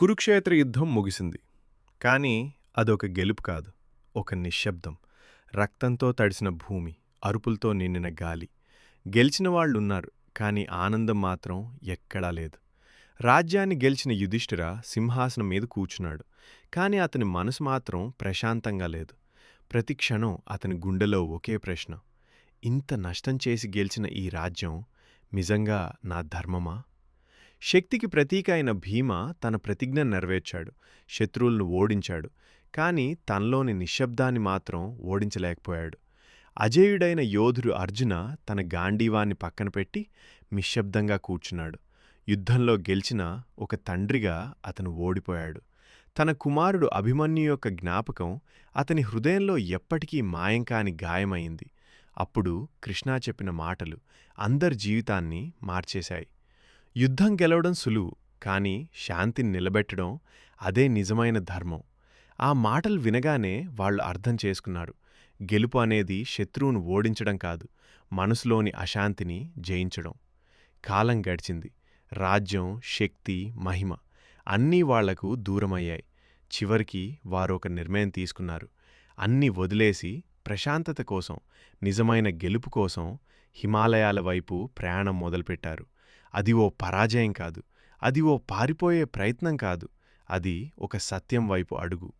కురుక్షేత్ర యుద్ధం ముగిసింది. కానీ అదొక గెలుపు కాదు. ఒక నిశ్శబ్దం. రక్తంతో తడిసిన భూమి, అరుపులతో నిండిన గాలి. గెలిచిన వాళ్ళున్నారు, కానీ ఆనందం మాత్రం ఎక్కడా లేదు. రాజ్యాన్ని గెలిచిన యుధిష్ఠిర సింహాసనం మీద కూర్చున్నాడు. కానీ అతని మనసు మాత్రం ప్రశాంతంగా లేదు. ప్రతి క్షణం అతని గుండెలో ఒకే ప్రశ్న: ఇంత నష్టం చేసి గెలిచిన ఈ రాజ్యం నిజంగా నా ధర్మమా? శక్తికి ప్రతీక అయిన భీమ తన ప్రతిజ్ఞ నెరవేర్చాడు. శత్రువులను ఓడించాడు. కాని తనలోని నిశ్శబ్దాన్ని మాత్రం ఓడించలేకపోయాడు. అజేయుడైన యోధుడు అర్జున తన గాంధీవాన్ని పక్కన పెట్టి నిశ్శబ్దంగా కూర్చున్నాడు. యుద్ధంలో గెలిచిన ఒక తండ్రిగా అతను ఓడిపోయాడు. తన కుమారుడు అభిమన్యు యొక్క జ్ఞాపకం అతని హృదయంలో ఎప్పటికీ మాయం కాని గాయమైంది. అప్పుడు కృష్ణ చెప్పిన మాటలు అందరి జీవితాన్ని మార్చేశాయి. యుద్ధం గెలవడం సులువు, కానీ శాంతిని నిలబెట్టడం అదే నిజమైన ధర్మం. ఆ మాటలు వినగానే వాళ్ళు అర్థం చేసుకున్నారు. గెలుపు అనేది శత్రువును ఓడించడం కాదు, మనసులోని అశాంతిని జయించడం. కాలం గడిచింది. రాజ్యం, శక్తి, మహిమ అన్నీ వాళ్లకు దూరమయ్యాయి. చివరికి వారొక నిర్ణయం తీసుకున్నారు. అన్నీ వదిలేసి ప్రశాంతత కోసం, నిజమైన గెలుపు కోసం హిమాలయాల వైపు ప్రయాణం మొదలుపెట్టారు. అది ఓ పరాజయం కాదు, అది ఓ పారిపోయే ప్రయత్నం కాదు, అది ఒక సత్యం వైపు అడుగు.